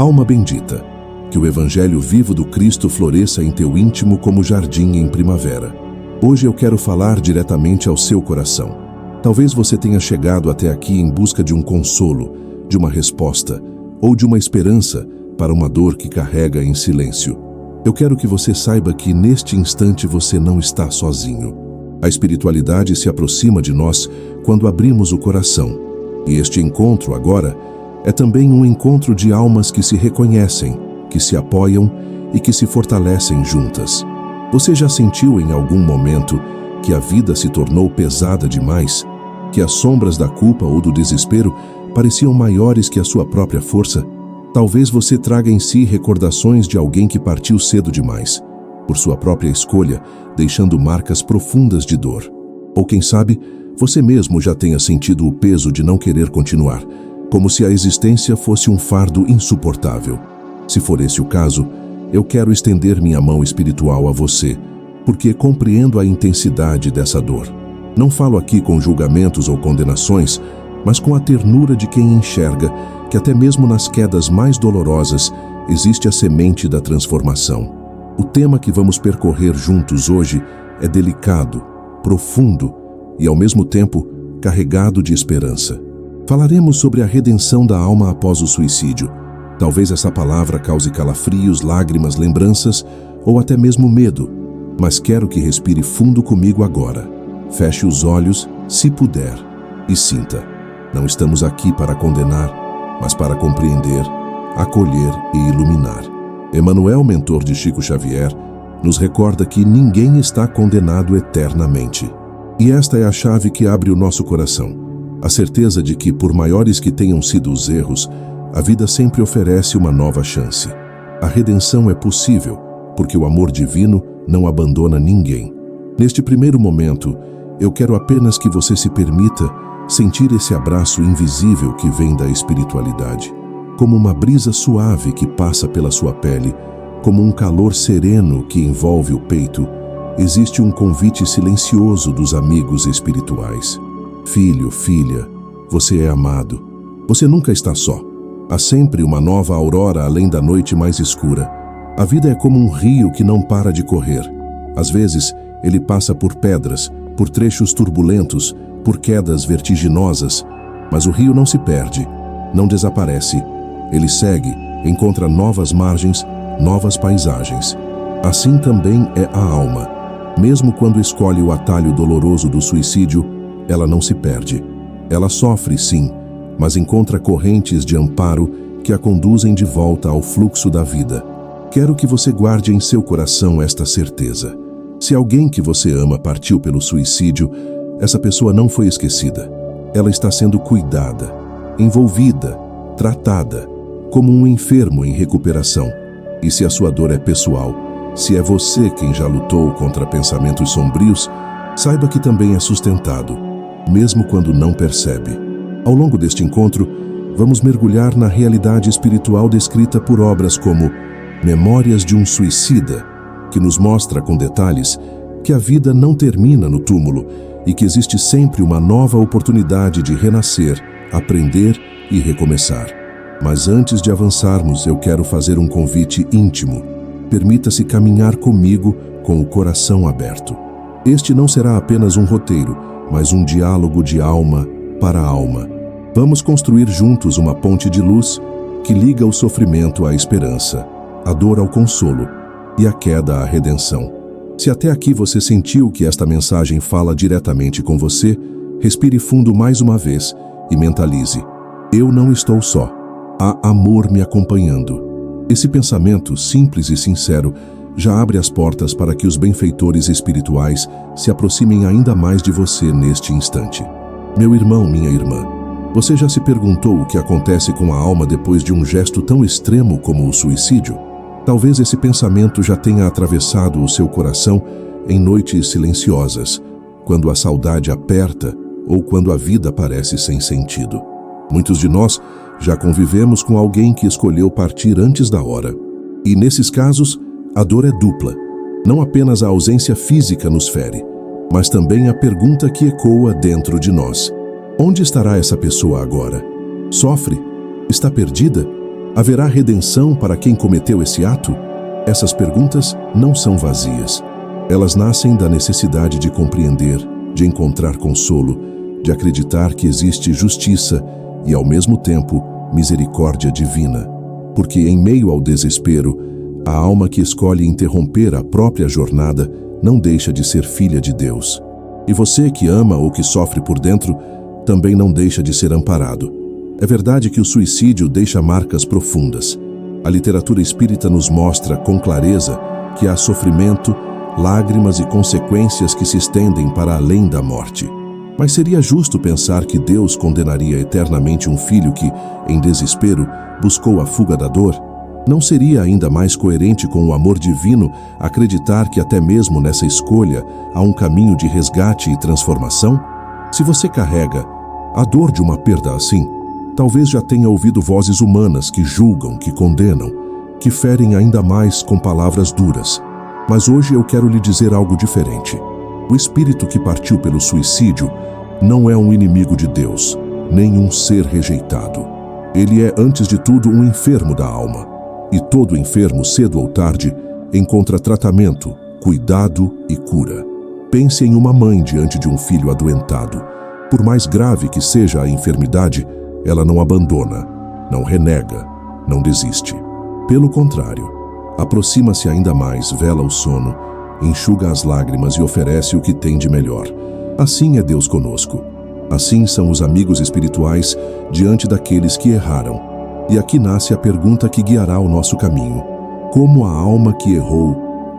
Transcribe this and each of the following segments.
Alma bendita, que o Evangelho vivo do Cristo floresça em teu íntimo como jardim em primavera. Hoje eu quero falar diretamente ao seu coração. Talvez você tenha chegado até aqui em busca de um consolo, de uma resposta ou de uma esperança para uma dor que carrega em silêncio. Eu quero que você saiba que neste instante você não está sozinho. A espiritualidade se aproxima de nós quando abrimos o coração. E este encontro agora é também um encontro de almas que se reconhecem, que se apoiam e que se fortalecem juntas. Você já sentiu em algum momento que a vida se tornou pesada demais? Que as sombras da culpa ou do desespero pareciam maiores que a sua própria força? Talvez você traga em si recordações de alguém que partiu cedo demais, por sua própria escolha, deixando marcas profundas de dor. Ou quem sabe, você mesmo já tenha sentido o peso de não querer continuar, como se a existência fosse um fardo insuportável. Se for esse o caso, eu quero estender minha mão espiritual a você, porque compreendo a intensidade dessa dor. Não falo aqui com julgamentos ou condenações, mas com a ternura de quem enxerga que até mesmo nas quedas mais dolorosas existe a semente da transformação. O tema que vamos percorrer juntos hoje é delicado, profundo e, ao mesmo tempo, carregado de esperança. Falaremos sobre a redenção da alma após o suicídio. Talvez essa palavra cause calafrios, lágrimas, lembranças ou até mesmo medo, mas quero que respire fundo comigo agora. Feche os olhos, se puder, e sinta. Não estamos aqui para condenar, mas para compreender, acolher e iluminar. Emmanuel, mentor de Chico Xavier, nos recorda que ninguém está condenado eternamente. E esta é a chave que abre o nosso coração. A certeza de que, por maiores que tenham sido os erros, a vida sempre oferece uma nova chance. A redenção é possível, porque o amor divino não abandona ninguém. Neste primeiro momento, eu quero apenas que você se permita sentir esse abraço invisível que vem da espiritualidade, como uma brisa suave que passa pela sua pele, como um calor sereno que envolve o peito. Existe um convite silencioso dos amigos espirituais. Filho, filha, você é amado. Você nunca está só. Há sempre uma nova aurora além da noite mais escura. A vida é como um rio que não para de correr. Às vezes, ele passa por pedras, por trechos turbulentos, por quedas vertiginosas, mas o rio não se perde, não desaparece. Ele segue, encontra novas margens, novas paisagens. Assim também é a alma. Mesmo quando escolhe o atalho doloroso do suicídio, ela não se perde. Ela sofre, sim, mas encontra correntes de amparo que a conduzem de volta ao fluxo da vida. Quero que você guarde em seu coração esta certeza. Se alguém que você ama partiu pelo suicídio, essa pessoa não foi esquecida. Ela está sendo cuidada, envolvida, tratada, como um enfermo em recuperação. E se a sua dor é pessoal, se é você quem já lutou contra pensamentos sombrios, saiba que também é sustentado, mesmo quando não percebe. Ao longo deste encontro, vamos mergulhar na realidade espiritual descrita por obras como Memórias de um Suicida, que nos mostra com detalhes que a vida não termina no túmulo e que existe sempre uma nova oportunidade de renascer, aprender e recomeçar. Mas antes de avançarmos, eu quero fazer um convite íntimo. Permita-se caminhar comigo com o coração aberto. Este não será apenas um roteiro, mas um diálogo de alma para alma. Vamos construir juntos uma ponte de luz que liga o sofrimento à esperança, a dor ao consolo e a queda à redenção. Se até aqui você sentiu que esta mensagem fala diretamente com você, respire fundo mais uma vez e mentalize: eu não estou só. Há amor me acompanhando. Esse pensamento simples e sincero já abre as portas para que os benfeitores espirituais se aproximem ainda mais de você neste instante. Meu irmão, minha irmã, você já se perguntou o que acontece com a alma depois de um gesto tão extremo como o suicídio? Talvez esse pensamento já tenha atravessado o seu coração em noites silenciosas, quando a saudade aperta ou quando a vida parece sem sentido. Muitos de nós já convivemos com alguém que escolheu partir antes da hora. E nesses casos, a dor é dupla. Não apenas a ausência física nos fere, mas também a pergunta que ecoa dentro de nós: onde estará essa pessoa agora? Sofre? Está perdida? Haverá redenção para quem cometeu esse ato? Essas perguntas não são vazias. Elas nascem da necessidade de compreender, de encontrar consolo, de acreditar que existe justiça e, ao mesmo tempo, misericórdia divina. Porque, em meio ao desespero, a alma que escolhe interromper a própria jornada não deixa de ser filha de Deus. E você que ama ou que sofre por dentro, também não deixa de ser amparado. É verdade que o suicídio deixa marcas profundas. A literatura espírita nos mostra com clareza que há sofrimento, lágrimas e consequências que se estendem para além da morte. Mas seria justo pensar que Deus condenaria eternamente um filho que, em desespero, buscou a fuga da dor? Não seria ainda mais coerente com o amor divino acreditar que até mesmo nessa escolha há um caminho de resgate e transformação? Se você carrega a dor de uma perda assim, talvez já tenha ouvido vozes humanas que julgam, que condenam, que ferem ainda mais com palavras duras. Mas hoje eu quero lhe dizer algo diferente. O espírito que partiu pelo suicídio não é um inimigo de Deus, nem um ser rejeitado. Ele é, antes de tudo, um enfermo da alma. E todo enfermo, cedo ou tarde, encontra tratamento, cuidado e cura. Pense em uma mãe diante de um filho adoentado. Por mais grave que seja a enfermidade, ela não abandona, não renega, não desiste. Pelo contrário, aproxima-se ainda mais, vela o sono, enxuga as lágrimas e oferece o que tem de melhor. Assim é Deus conosco. Assim são os amigos espirituais diante daqueles que erraram. E aqui nasce a pergunta que guiará o nosso caminho. Como a alma que errou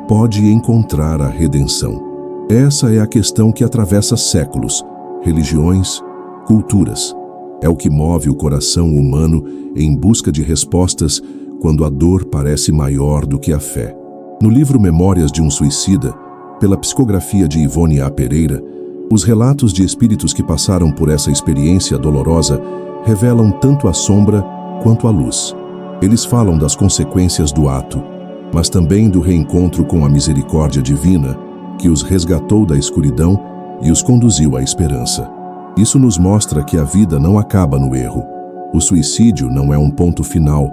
pode encontrar a redenção? Essa é a questão que atravessa séculos, religiões, culturas. É o que move o coração humano em busca de respostas quando a dor parece maior do que a fé. No livro Memórias de um Suicida, pela psicografia de Ivone A. Pereira, os relatos de espíritos que passaram por essa experiência dolorosa revelam tanto a sombra quanto a luz. Eles falam das consequências do ato, mas também do reencontro com a misericórdia divina que os resgatou da escuridão e os conduziu à esperança. Isso nos mostra que a vida não acaba no erro. O suicídio não é um ponto final,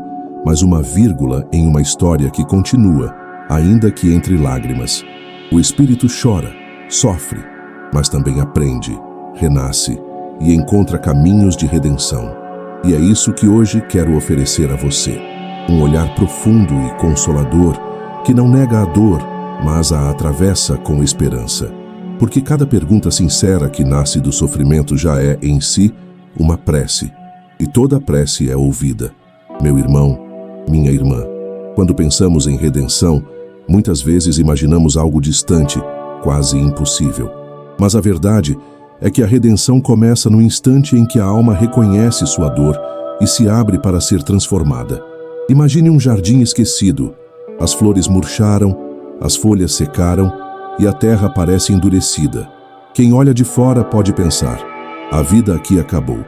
mas uma vírgula em uma história que continua, ainda que entre lágrimas. O espírito chora, sofre, mas também aprende, renasce e encontra caminhos de redenção. E é isso que hoje quero oferecer a você. Um olhar profundo e consolador que não nega a dor, mas a atravessa com esperança. Porque cada pergunta sincera que nasce do sofrimento já é, em si, uma prece. E toda prece é ouvida. Meu irmão, minha irmã, quando pensamos em redenção, muitas vezes imaginamos algo distante, quase impossível. Mas a verdade é que a redenção começa no instante em que a alma reconhece sua dor e se abre para ser transformada. Imagine um jardim esquecido. As flores murcharam, as folhas secaram e a terra parece endurecida. Quem olha de fora pode pensar: a vida aqui acabou.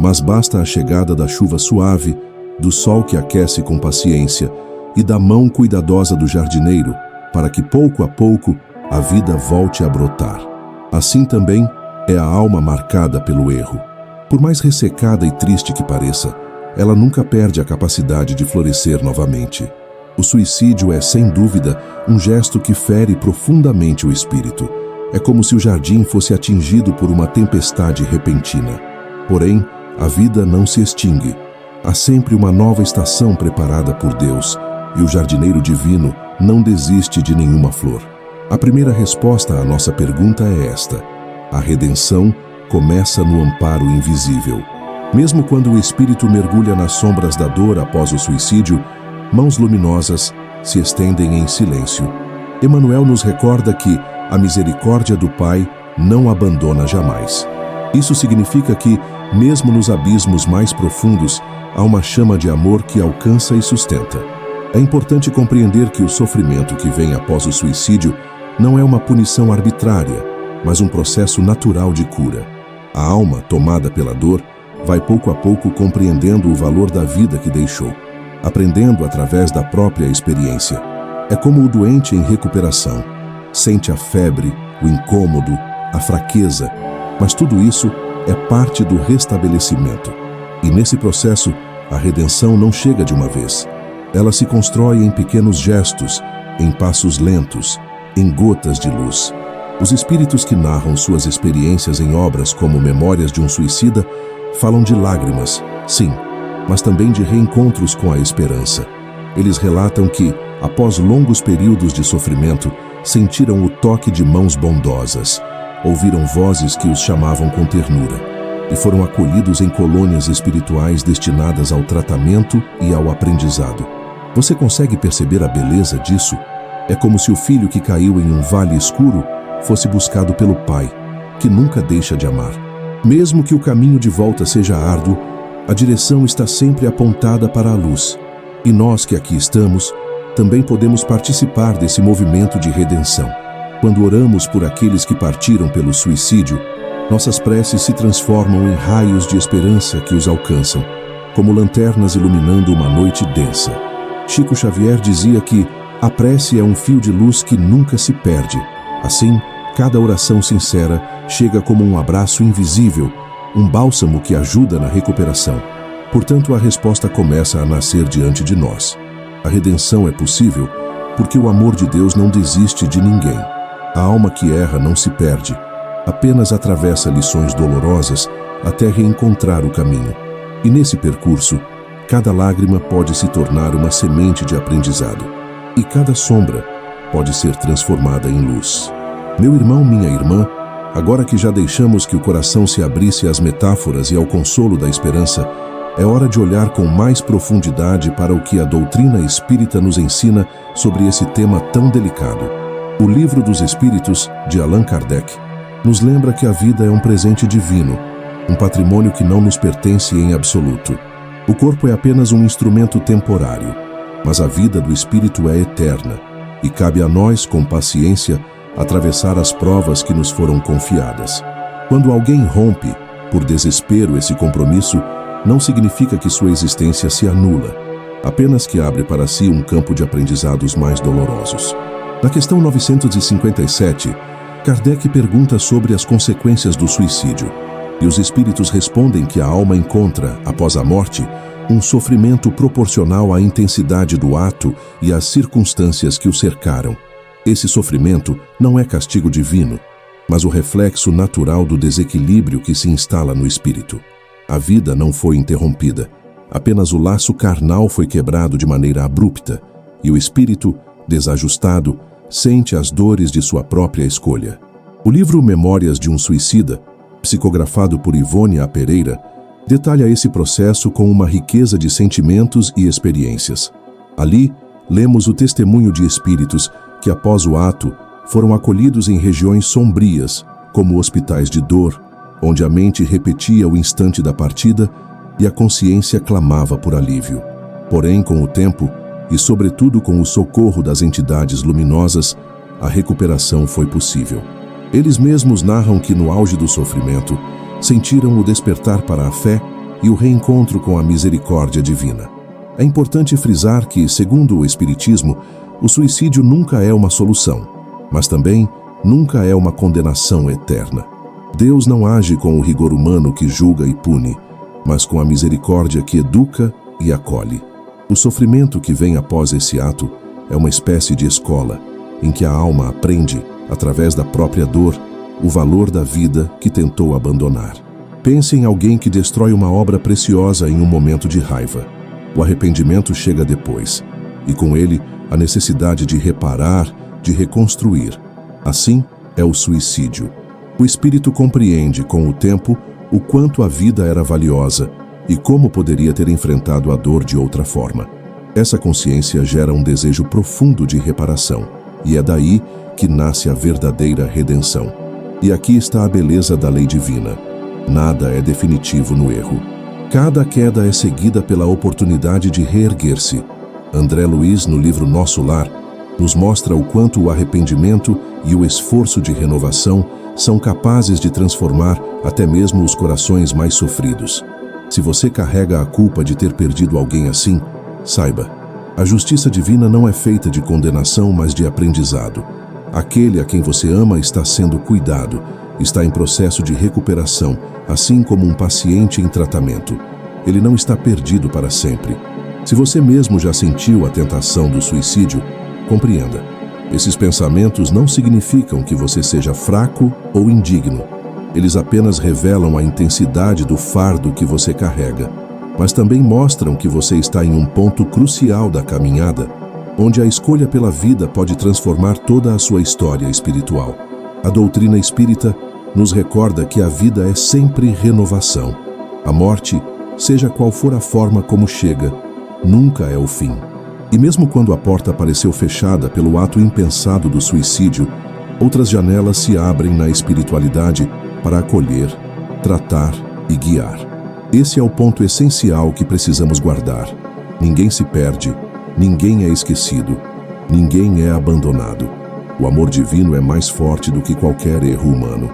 Mas basta a chegada da chuva suave, do sol que aquece com paciência e da mão cuidadosa do jardineiro para que pouco a pouco a vida volte a brotar. Assim também é a alma marcada pelo erro. Por mais ressecada e triste que pareça, ela nunca perde a capacidade de florescer novamente. O suicídio é, sem dúvida, um gesto que fere profundamente o espírito. É como se o jardim fosse atingido por uma tempestade repentina. Porém, a vida não se extingue. Há sempre uma nova estação preparada por Deus, e o jardineiro divino não desiste de nenhuma flor. A primeira resposta à nossa pergunta é esta: a redenção começa no amparo invisível. Mesmo quando o espírito mergulha nas sombras da dor após o suicídio, mãos luminosas se estendem em silêncio. Emmanuel nos recorda que a misericórdia do Pai não abandona jamais. Isso significa que, mesmo nos abismos mais profundos, há uma chama de amor que alcança e sustenta. É importante compreender que o sofrimento que vem após o suicídio não é uma punição arbitrária, mas um processo natural de cura. A alma, tomada pela dor, vai pouco a pouco compreendendo o valor da vida que deixou, aprendendo através da própria experiência. É como o doente em recuperação. Sente a febre, o incômodo, a fraqueza, mas tudo isso é parte do restabelecimento. E nesse processo, A redenção não chega de uma vez. Ela se constrói em pequenos gestos, em passos lentos, em gotas de luz. Os espíritos que narram suas experiências em obras como Memórias de um Suicida falam de lágrimas, sim, mas também de reencontros com a esperança. Eles relatam que, após longos períodos de sofrimento, sentiram o toque de mãos bondosas, ouviram vozes que os chamavam com ternura e foram acolhidos em colônias espirituais destinadas ao tratamento e ao aprendizado. Você consegue perceber a beleza disso? É como se o filho que caiu em um vale escuro fosse buscado pelo pai, que nunca deixa de amar. Mesmo que o caminho de volta seja árduo, a direção está sempre apontada para a luz. E nós que aqui estamos, também podemos participar desse movimento de redenção. Quando oramos por aqueles que partiram pelo suicídio, nossas preces se transformam em raios de esperança que os alcançam, como lanternas iluminando uma noite densa. Chico Xavier dizia que a prece é um fio de luz que nunca se perde. Assim, cada oração sincera chega como um abraço invisível, um bálsamo que ajuda na recuperação. Portanto, a resposta começa a nascer diante de nós. A redenção é possível porque o amor de Deus não desiste de ninguém. A alma que erra não se perde, apenas atravessa lições dolorosas até reencontrar o caminho. E nesse percurso, cada lágrima pode se tornar uma semente de aprendizado. E cada sombra pode ser transformada em luz. Meu irmão, minha irmã, agora que já deixamos que o coração se abrisse às metáforas e ao consolo da esperança, é hora de olhar com mais profundidade para o que a doutrina espírita nos ensina sobre esse tema tão delicado. O Livro dos Espíritos, de Allan Kardec, nos lembra que a vida é um presente divino, um patrimônio que não nos pertence em absoluto. O corpo é apenas um instrumento temporário, mas a vida do espírito é eterna, e cabe a nós, com paciência, atravessar as provas que nos foram confiadas. Quando alguém rompe, por desespero, esse compromisso, não significa que sua existência se anula, apenas que abre para si um campo de aprendizados mais dolorosos. Na questão 957, Kardec pergunta sobre as consequências do suicídio, e os espíritos respondem que a alma encontra, após a morte, um sofrimento proporcional à intensidade do ato e às circunstâncias que o cercaram. Esse sofrimento não é castigo divino, mas o reflexo natural do desequilíbrio que se instala no espírito. A vida não foi interrompida, apenas o laço carnal foi quebrado de maneira abrupta, e o espírito, desajustado, sente as dores de sua própria escolha. O livro Memórias de um Suicida, psicografado por Ivone A. Pereira, detalha esse processo com uma riqueza de sentimentos e experiências. Ali, lemos o testemunho de espíritos que, após o ato, foram acolhidos em regiões sombrias, como hospitais de dor, onde a mente repetia o instante da partida e a consciência clamava por alívio. Porém, com o tempo, e sobretudo com o socorro das entidades luminosas, a recuperação foi possível. Eles mesmos narram que, no auge do sofrimento, sentiram o despertar para a fé e o reencontro com a misericórdia divina. É importante frisar que, segundo o Espiritismo, o suicídio nunca é uma solução, mas também nunca é uma condenação eterna. Deus não age com o rigor humano que julga e pune, mas com a misericórdia que educa e acolhe. O sofrimento que vem após esse ato é uma espécie de escola, em que a alma aprende, através da própria dor, o valor da vida que tentou abandonar. Pense em alguém que destrói uma obra preciosa em um momento de raiva. O arrependimento chega depois, e com ele a necessidade de reparar, de reconstruir. Assim é o suicídio. O espírito compreende, com o tempo, o quanto a vida era valiosa e como poderia ter enfrentado a dor de outra forma. Essa consciência gera um desejo profundo de reparação, e é daí que nasce a verdadeira redenção. E aqui está a beleza da lei divina. Nada é definitivo no erro. Cada queda é seguida pela oportunidade de reerguer-se. André Luiz, no livro Nosso Lar, nos mostra o quanto o arrependimento e o esforço de renovação são capazes de transformar até mesmo os corações mais sofridos. Se você carrega a culpa de ter perdido alguém assim, saiba, a justiça divina não é feita de condenação, mas de aprendizado. Aquele a quem você ama está sendo cuidado, está em processo de recuperação, assim como um paciente em tratamento. ele não está perdido para sempre. Se você mesmo já sentiu a tentação do suicídio, compreenda. Esses pensamentos não significam que você seja fraco ou indigno. Eles apenas revelam a intensidade do fardo que você carrega, mas também mostram que você está em um ponto crucial da caminhada, onde a escolha pela vida pode transformar toda a sua história espiritual. A doutrina espírita nos recorda que a vida é sempre renovação. A morte, seja qual for a forma como chega, nunca é o fim. E mesmo quando a porta pareceu fechada pelo ato impensado do suicídio, outras janelas se abrem na espiritualidade para acolher, tratar e guiar. Esse é o ponto essencial que precisamos guardar. Ninguém se perde, ninguém é esquecido, ninguém é abandonado. O amor divino é mais forte do que qualquer erro humano.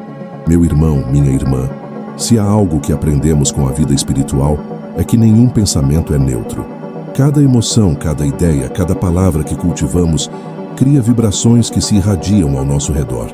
Meu irmão, minha irmã, se há algo que aprendemos com a vida espiritual, é que nenhum pensamento é neutro. Cada emoção, cada ideia, cada palavra que cultivamos cria vibrações que se irradiam ao nosso redor.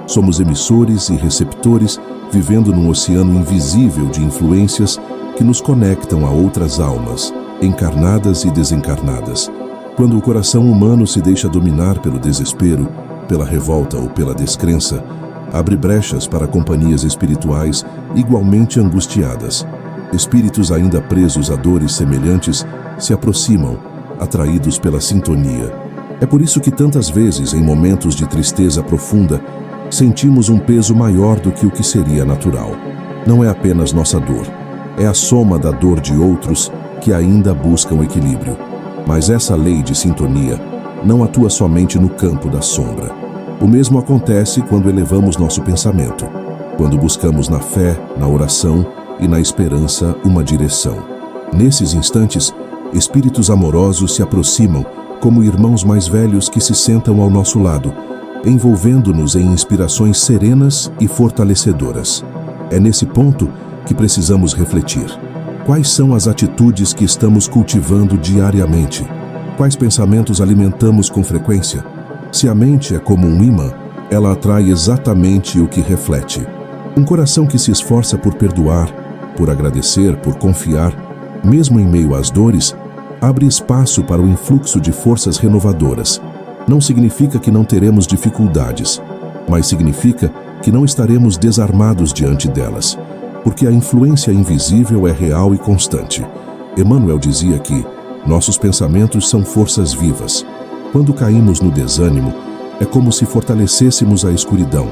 Somos emissores e receptores, vivendo num oceano invisível de influências que nos conectam a outras almas, encarnadas e desencarnadas. Quando o coração humano se deixa dominar pelo desespero, pela revolta ou pela descrença, abre brechas para companhias espirituais igualmente angustiadas. Espíritos ainda presos a dores semelhantes se aproximam, atraídos pela sintonia. É por isso que tantas vezes, em momentos de tristeza profunda, sentimos um peso maior do que o que seria natural. Não é apenas nossa dor, é a soma da dor de outros que ainda buscam equilíbrio. Mas essa lei de sintonia não atua somente no campo da sombra. O mesmo acontece quando elevamos nosso pensamento, quando buscamos na fé, na oração e na esperança uma direção. Nesses instantes, espíritos amorosos se aproximam como irmãos mais velhos que se sentam ao nosso lado, envolvendo-nos em inspirações serenas e fortalecedoras. É nesse ponto que precisamos refletir. Quais são as atitudes que estamos cultivando diariamente? Quais pensamentos alimentamos com frequência? Se a mente é como um imã, ela atrai exatamente o que reflete. Um coração que se esforça por perdoar, por agradecer, por confiar, mesmo em meio às dores, abre espaço para o influxo de forças renovadoras. Não significa que não teremos dificuldades, mas significa que não estaremos desarmados diante delas, porque a influência invisível é real e constante. Emmanuel dizia que nossos pensamentos são forças vivas. Quando caímos no desânimo, é como se fortalecêssemos a escuridão.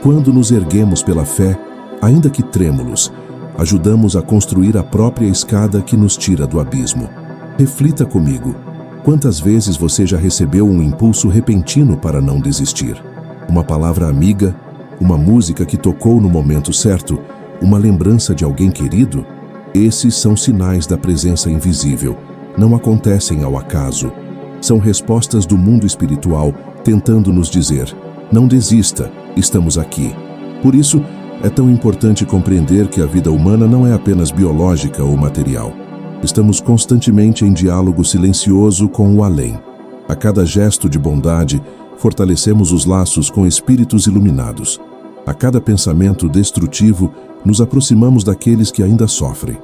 Quando nos erguemos pela fé, ainda que trêmulos, ajudamos a construir a própria escada que nos tira do abismo. Reflita comigo. Quantas vezes você já recebeu um impulso repentino para não desistir? Uma palavra amiga, uma música que tocou no momento certo, uma lembrança de alguém querido? Esses são sinais da presença invisível. Não acontecem ao acaso. São respostas do mundo espiritual tentando nos dizer: não desista, estamos aqui. Por isso, é tão importante compreender que a vida humana não é apenas biológica ou material. Estamos constantemente em diálogo silencioso com o além. A cada gesto de bondade, fortalecemos os laços com espíritos iluminados. A cada pensamento destrutivo, nos aproximamos daqueles que ainda sofrem.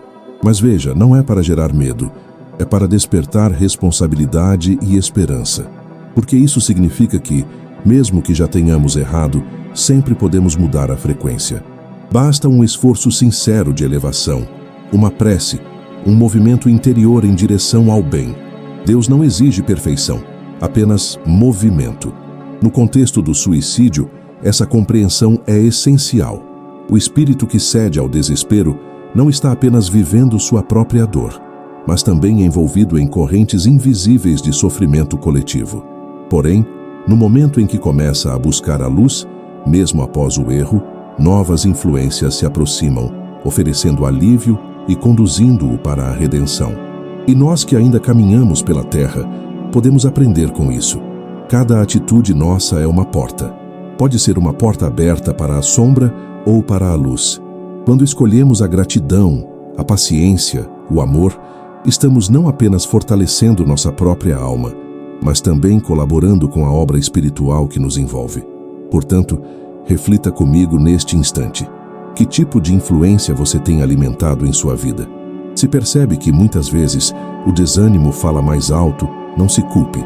Mas veja, não é para gerar medo, é para despertar responsabilidade e esperança. Porque isso significa que, mesmo que já tenhamos errado, sempre podemos mudar a frequência. Basta um esforço sincero de elevação, uma prece, um movimento interior em direção ao bem. Deus não exige perfeição, apenas movimento. No contexto do suicídio, essa compreensão é essencial. O espírito que cede ao desespero não está apenas vivendo sua própria dor, mas também envolvido em correntes invisíveis de sofrimento coletivo. Porém, no momento em que começa a buscar a luz, mesmo após o erro, novas influências se aproximam, oferecendo alívio e conduzindo-o para a redenção. E nós que ainda caminhamos pela terra, podemos aprender com isso. Cada atitude nossa é uma porta. Pode ser uma porta aberta para a sombra ou para a luz. Quando escolhemos a gratidão, a paciência, o amor, estamos não apenas fortalecendo nossa própria alma, mas também colaborando com a obra espiritual que nos envolve. Portanto, reflita comigo neste instante. Que tipo de influência você tem alimentado em sua vida? Se percebe que, muitas vezes, o desânimo fala mais alto, não se culpe.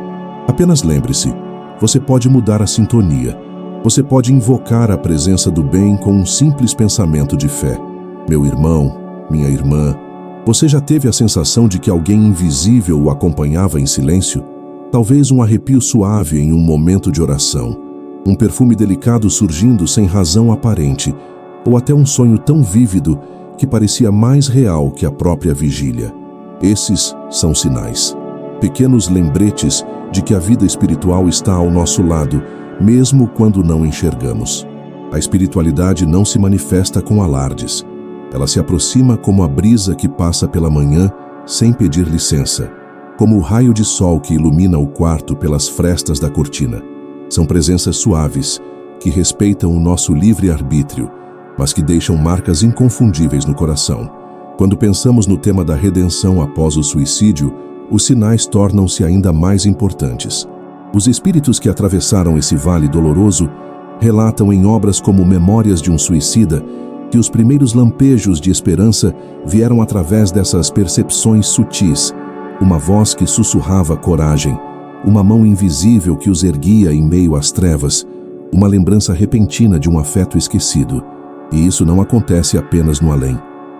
Apenas lembre-se, você pode mudar a sintonia. Você pode invocar a presença do bem com um simples pensamento de fé. Meu irmão, minha irmã, você já teve a sensação de que alguém invisível o acompanhava em silêncio? Talvez um arrepio suave em um momento de oração, um perfume delicado surgindo sem razão aparente, ou até um sonho tão vívido que parecia mais real que a própria vigília. Esses são sinais, pequenos lembretes de que a vida espiritual está ao nosso lado, mesmo quando não enxergamos. A espiritualidade não se manifesta com alardes. Ela se aproxima como a brisa que passa pela manhã sem pedir licença, como o raio de sol que ilumina o quarto pelas frestas da cortina. São presenças suaves, que respeitam o nosso livre-arbítrio, mas que deixam marcas inconfundíveis no coração. Quando pensamos no tema da redenção após o suicídio, os sinais tornam-se ainda mais importantes. Os espíritos que atravessaram esse vale doloroso relatam em obras como Memórias de um Suicida que os primeiros lampejos de esperança vieram através dessas percepções sutis, uma voz que sussurrava coragem, uma mão invisível que os erguia em meio às trevas, uma lembrança repentina de um afeto esquecido. E isso não acontece apenas no além.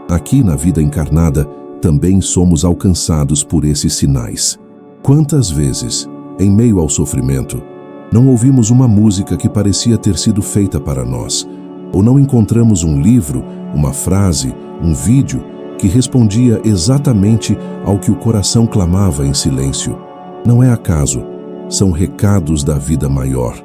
Aqui, na vida encarnada, também somos alcançados por esses sinais. Quantas vezes, em meio ao sofrimento, não ouvimos uma música que parecia ter sido feita para nós, ou não encontramos um livro, uma frase, um vídeo que respondia exatamente ao que o coração clamava em silêncio? Não é acaso, são recados da vida maior.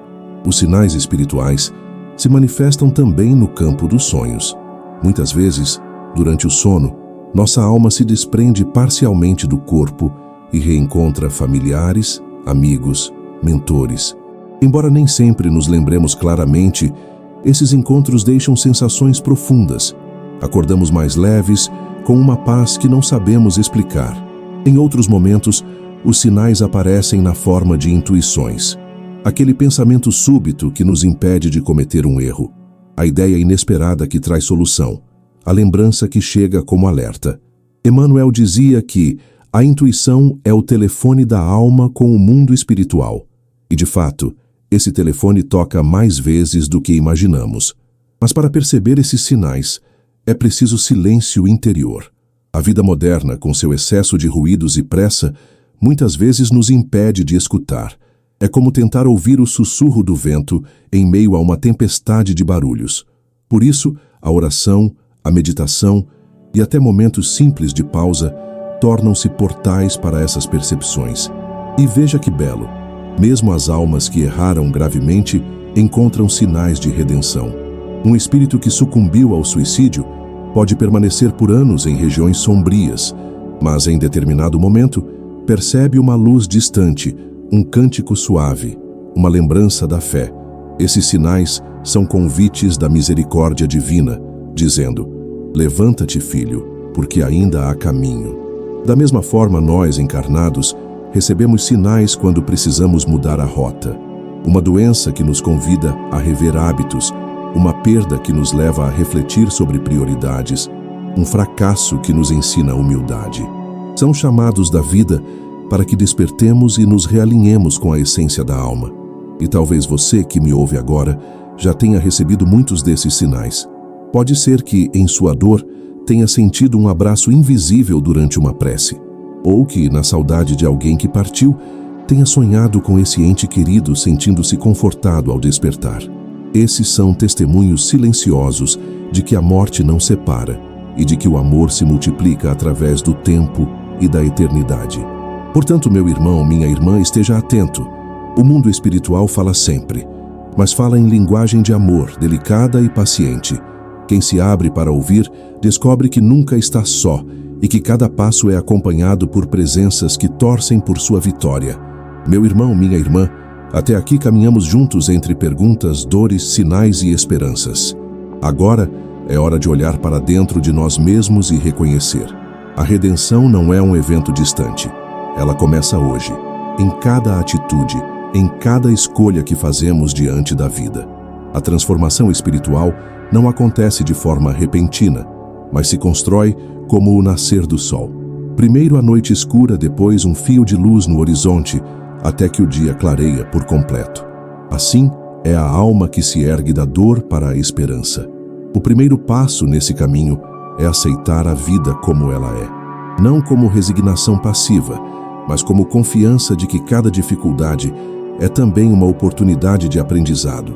Os sinais espirituais se manifestam também no campo dos sonhos. Muitas vezes, durante o sono, nossa alma se desprende parcialmente do corpo e reencontra familiares, amigos, mentores. Embora nem sempre nos lembremos claramente, esses encontros deixam sensações profundas. Acordamos mais leves, com uma paz que não sabemos explicar. Em outros momentos, os sinais aparecem na forma de intuições. Aquele pensamento súbito que nos impede de cometer um erro. A ideia inesperada que traz solução. A lembrança que chega como alerta. Emmanuel dizia que a intuição é o telefone da alma com o mundo espiritual. E, de fato, esse telefone toca mais vezes do que imaginamos. Mas para perceber esses sinais, é preciso silêncio interior. A vida moderna, com seu excesso de ruídos e pressa, muitas vezes nos impede de escutar. É como tentar ouvir o sussurro do vento em meio a uma tempestade de barulhos. Por isso, a oração, a meditação e até momentos simples de pausa tornam-se portais para essas percepções. E veja que belo, mesmo as almas que erraram gravemente encontram sinais de redenção. Um espírito que sucumbiu ao suicídio pode permanecer por anos em regiões sombrias, mas em determinado momento percebe uma luz distante, um cântico suave, uma lembrança da fé. Esses sinais são convites da misericórdia divina, dizendo: levanta-te, filho, porque ainda há caminho. Da mesma forma, nós, encarnados, recebemos sinais quando precisamos mudar a rota. Uma doença que nos convida a rever hábitos, uma perda que nos leva a refletir sobre prioridades, um fracasso que nos ensina a humildade. São chamados da vida para que despertemos e nos realinhemos com a essência da alma. E talvez você, que me ouve agora, já tenha recebido muitos desses sinais. Pode ser que, em sua dor, tenha sentido um abraço invisível durante uma prece, ou que, na saudade de alguém que partiu, tenha sonhado com esse ente querido sentindo-se confortado ao despertar. Esses são testemunhos silenciosos de que a morte não separa e de que o amor se multiplica através do tempo e da eternidade. Portanto, meu irmão, minha irmã, esteja atento. O mundo espiritual fala sempre, mas fala em linguagem de amor, delicada e paciente. Quem se abre para ouvir, descobre que nunca está só e que cada passo é acompanhado por presenças que torcem por sua vitória. Meu irmão, minha irmã, até aqui caminhamos juntos entre perguntas, dores, sinais e esperanças. Agora é hora de olhar para dentro de nós mesmos e reconhecer: a redenção não é um evento distante. Ela começa hoje, em cada atitude, em cada escolha que fazemos diante da vida. A transformação espiritual não acontece de forma repentina. mas se constrói como o nascer do sol. Primeiro a noite escura, depois um fio de luz no horizonte, até que o dia clareia por completo. Assim, é a alma que se ergue da dor para a esperança. O primeiro passo nesse caminho é aceitar a vida como ela é. Não como resignação passiva, mas como confiança de que cada dificuldade é também uma oportunidade de aprendizado.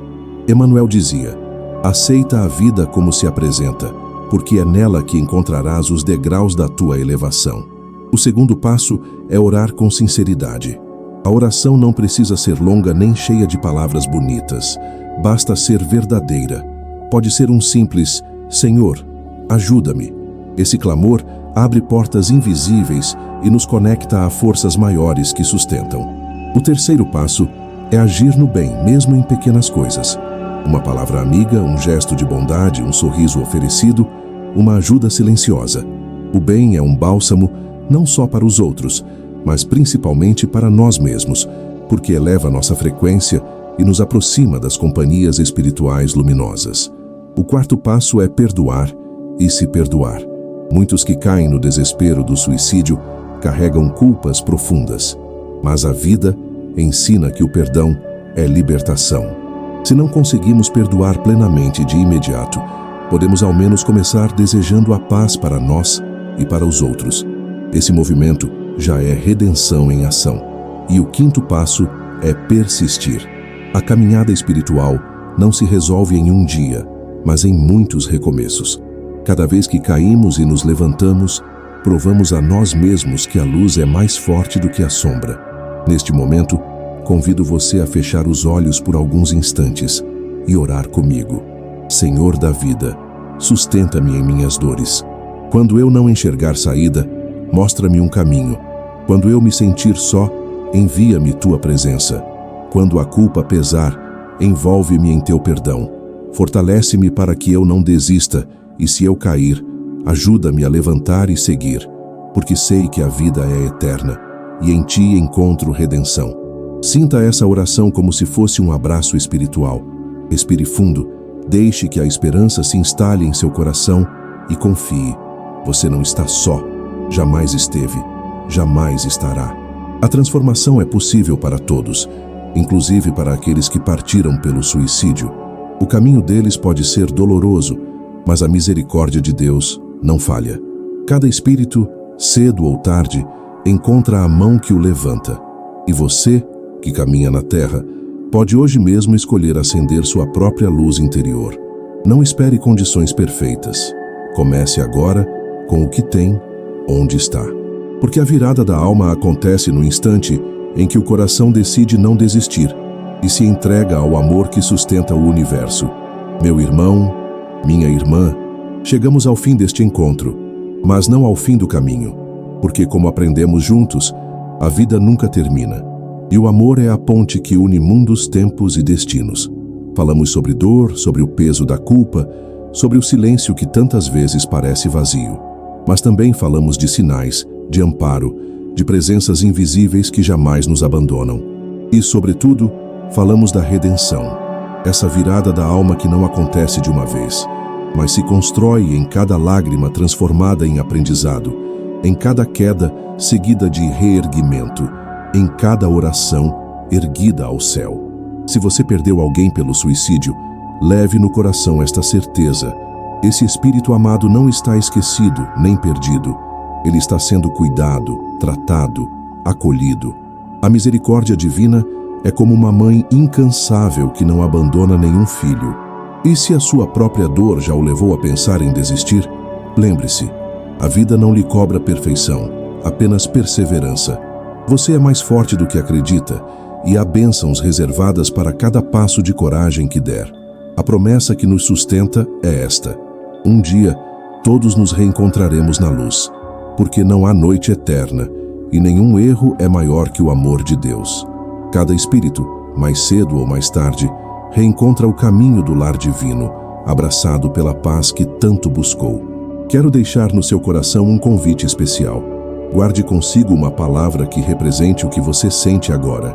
Emmanuel dizia: aceita a vida como se apresenta, porque é nela que encontrarás os degraus da tua elevação. O segundo passo é orar com sinceridade. A oração não precisa ser longa nem cheia de palavras bonitas. Basta ser verdadeira. Pode ser um simples Senhor, ajuda-me. Esse clamor abre portas invisíveis e nos conecta a forças maiores que sustentam. O terceiro passo é agir no bem, mesmo em pequenas coisas. Uma palavra amiga, um gesto de bondade, um sorriso oferecido, uma ajuda silenciosa. O bem é um bálsamo não só para os outros, mas principalmente para nós mesmos, porque eleva nossa frequência e nos aproxima das companhias espirituais luminosas. O quarto passo é perdoar e se perdoar. Muitos que caem no desespero do suicídio carregam culpas profundas, mas a vida ensina que o perdão é libertação. Se não conseguimos perdoar plenamente de imediato, podemos ao menos começar desejando a paz para nós e para os outros. Esse movimento já é redenção em ação. E o quinto passo é persistir. A caminhada espiritual não se resolve em um dia, mas em muitos recomeços. Cada vez que caímos e nos levantamos, provamos a nós mesmos que a luz é mais forte do que a sombra. Neste momento, convido você a fechar os olhos por alguns instantes e orar comigo. Senhor da vida, sustenta-me em minhas dores. Quando eu não enxergar saída, mostra-me um caminho. Quando eu me sentir só, envia-me tua presença. Quando a culpa pesar, envolve-me em teu perdão. Fortalece-me para que eu não desista, e se eu cair, ajuda-me a levantar e seguir, porque sei que a vida é eterna, e em ti encontro redenção. Sinta essa oração como se fosse um abraço espiritual. Respire fundo, deixe que a esperança se instale em seu coração e confie. Você não está só, jamais esteve, jamais estará. A transformação é possível para todos, inclusive para aqueles que partiram pelo suicídio. O caminho deles pode ser doloroso, mas a misericórdia de Deus não falha. Cada espírito, cedo ou tarde, encontra a mão que o levanta. E você, que caminha na terra, pode hoje mesmo escolher acender sua própria luz interior. Não espere condições perfeitas. Comece agora com o que tem, onde está. Porque a virada da alma acontece no instante em que o coração decide não desistir e se entrega ao amor que sustenta o universo. Meu irmão, minha irmã, chegamos ao fim deste encontro, mas não ao fim do caminho, porque como aprendemos juntos, a vida nunca termina, e o amor é a ponte que une mundos, tempos e destinos. Falamos sobre dor, sobre o peso da culpa, sobre o silêncio que tantas vezes parece vazio, mas também falamos de sinais, de amparo, de presenças invisíveis que jamais nos abandonam. E, sobretudo, falamos da redenção, essa virada da alma que não acontece de uma vez, mas se constrói em cada lágrima transformada em aprendizado, em cada queda seguida de reerguimento, em cada oração erguida ao céu. Se você perdeu alguém pelo suicídio, leve no coração esta certeza: esse espírito amado não está esquecido nem perdido. Ele está sendo cuidado, tratado, acolhido. A misericórdia divina é como uma mãe incansável que não abandona nenhum filho. E se a sua própria dor já o levou a pensar em desistir, lembre-se, a vida não lhe cobra perfeição, apenas perseverança. Você é mais forte do que acredita, e há bênçãos reservadas para cada passo de coragem que der. A promessa que nos sustenta é esta: um dia, todos nos reencontraremos na luz, porque não há noite eterna, e nenhum erro é maior que o amor de Deus. Cada espírito, mais cedo ou mais tarde, reencontra o caminho do lar divino, abraçado pela paz que tanto buscou. Quero deixar no seu coração um convite especial. Guarde consigo uma palavra que represente o que você sente agora.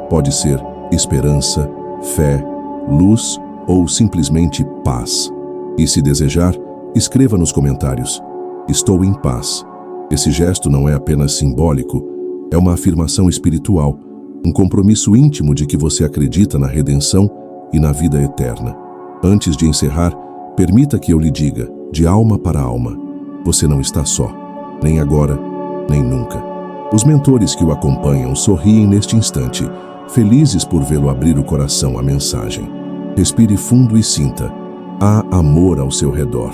Pode ser esperança, fé, luz ou simplesmente paz. E se desejar, Escreva nos comentários: estou em paz. Esse gesto não é apenas simbólico, é uma afirmação espiritual, um compromisso íntimo de que você acredita na redenção e na vida eterna. Antes de encerrar, permita que eu lhe diga, de alma para alma, você não está só, nem agora, nem nunca. Os mentores que o acompanham sorriem neste instante, felizes por vê-lo abrir o coração à mensagem. Respire fundo e sinta: há amor ao seu redor.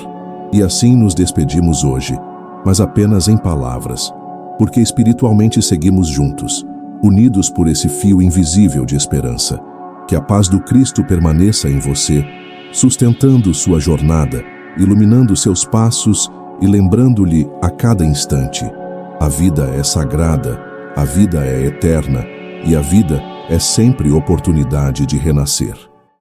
E assim nos despedimos hoje, mas apenas em palavras, porque espiritualmente seguimos juntos, unidos por esse fio invisível de esperança. Que a paz do Cristo permaneça em você, sustentando sua jornada, iluminando seus passos e lembrando-lhe a cada instante: a vida é sagrada, a vida é eterna e a vida é sempre oportunidade de renascer.